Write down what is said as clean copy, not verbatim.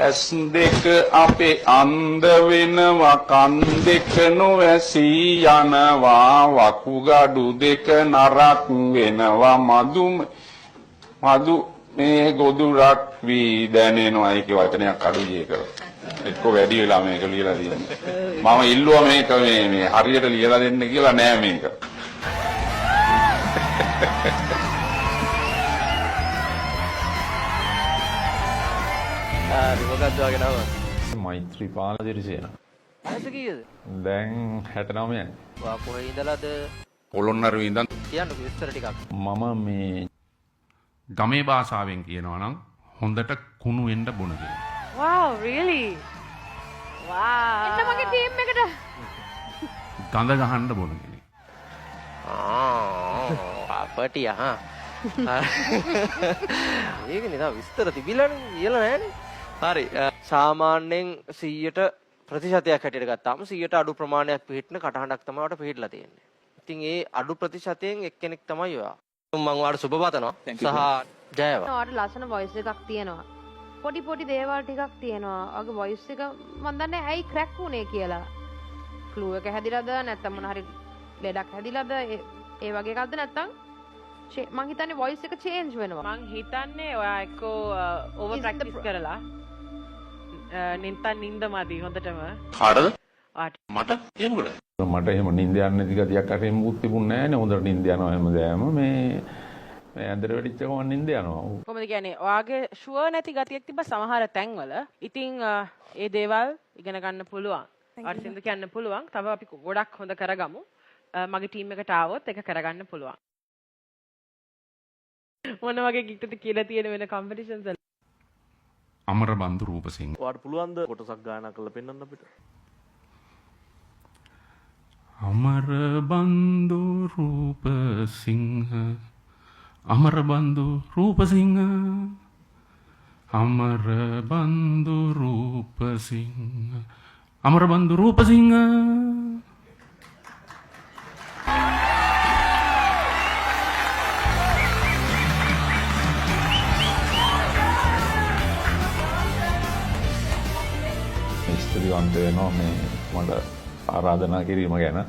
ඇස් දෙක අපේ අන්ධ වෙනවා කන් දෙක නොවැසී යනවා වකුගඩු දෙක නරක් වෙනවා මදු මේ ගොදුරක් වී දැනෙනවා ඒකේ වචනයක් අඩුයි ඒක එක්ක වැඩි වෙලා මේක ලියලා තියෙන්නේ මම ඉල්ලුවා මේක මේ හරියට ලියලා දෙන්න කියලා නෑ මේක මොකක්ද වගේ නම? මෛත්‍රීපාල දිරිසේන. ඇස කීයද? දැන් 69යි. වා කොහේ ඉඳලාද? පොළොන්නරුවේ ඉඳන් කියන්නකෝ විස්තර ටිකක්. මම මේ ගමේ භාෂාවෙන් කියනවා නම් හොඳට කුණු වෙන්න බොන කියලා. Wow, really? Wow. එන්න මගේ ටීම් එකට. ගඳ ගහන්න බොන කෙනෙක්. අපටි අහා. ඒක නේ විස්තර තිබිලානේ කියලා නෑනේ. හරි. සාමාන්‍යයෙන් 100ට ප්‍රතිශතයක් හැටියට ගත්තාම 100ට අඩු ප්‍රමාණයක් පිළිහිටන කටහඬක් තමයි වට පිළිහිටලා තියෙන්නේ. ඉතින් ඒ අඩු ප්‍රතිශතයෙන් එක්කෙනෙක් තමයි ඔයා. මම ඔයාලට සුබ පතනවා. සහ ජය වේවා. ඔයාලට ලස්සන වොයිස් එකක් තියෙනවා. පොඩි දේවල් ටිකක් තියෙනවා. ඔයාගේ වොයිස් එක මම දන්නේ ඇයි ක්‍රැක් වුනේ කියලා. ෆ්ලූ එක හැදිලාද නැත්නම් මොන හරි ලෙඩක් හැදිලාද ඒ වගේ එකක්ද නැත්නම් මං හිතන්නේ වොයිස් එක චේන්ජ් වෙනවා. මං හිතන්නේ ඔයා එක්කෝ ඕවර් ප්‍රැක්ටිස් කරලා නින්ද මදි හොඳටම. කාටද? ආට මට එහෙමද? මට එහෙම නිින්ද යන්නේ නැති ගතියක් අර එහෙම මුත් තිබුණේ නැහැ නේ. හොඳට නිින්ද යනවා හැමදාම මේ ඇඳට වෙඩිච්ච ගමන් නිින්ද යනවා. කොහොමද කියන්නේ? ඔයාගේ ෂුවර් නැති ගතියක් තිබ්බ සමහර තැන්වල. ඉතින් ඒ දේවල් ඉගෙන ගන්න පුළුවන්. ඔයාට සින්දු කියන්න පුළුවන්. තව අපි ගොඩක් හොඳ කරගමු. මගේ ටීම් එකට ආවොත් ඒක කරගන්න පුළුවන්. මොන වගේ ගීතද කියලා තියෙන වෙන කම්පිටිෂන්ස් වල? අමරබන්දු රූපසිංහ. ඔයාලට පුළුවන් ද කොටසක් ගායනා කරලා පෙන්වන්න අපිට? අමරබන්දු රූපසිංහ අමරබන්දු රූපසිංහ අමරබන්දු රූපසිංහ අමරබන්දු රූපසිංහ ස්තුතිවන්ත වෙනවා මේ මට ආරාධනා කිරීම ගැන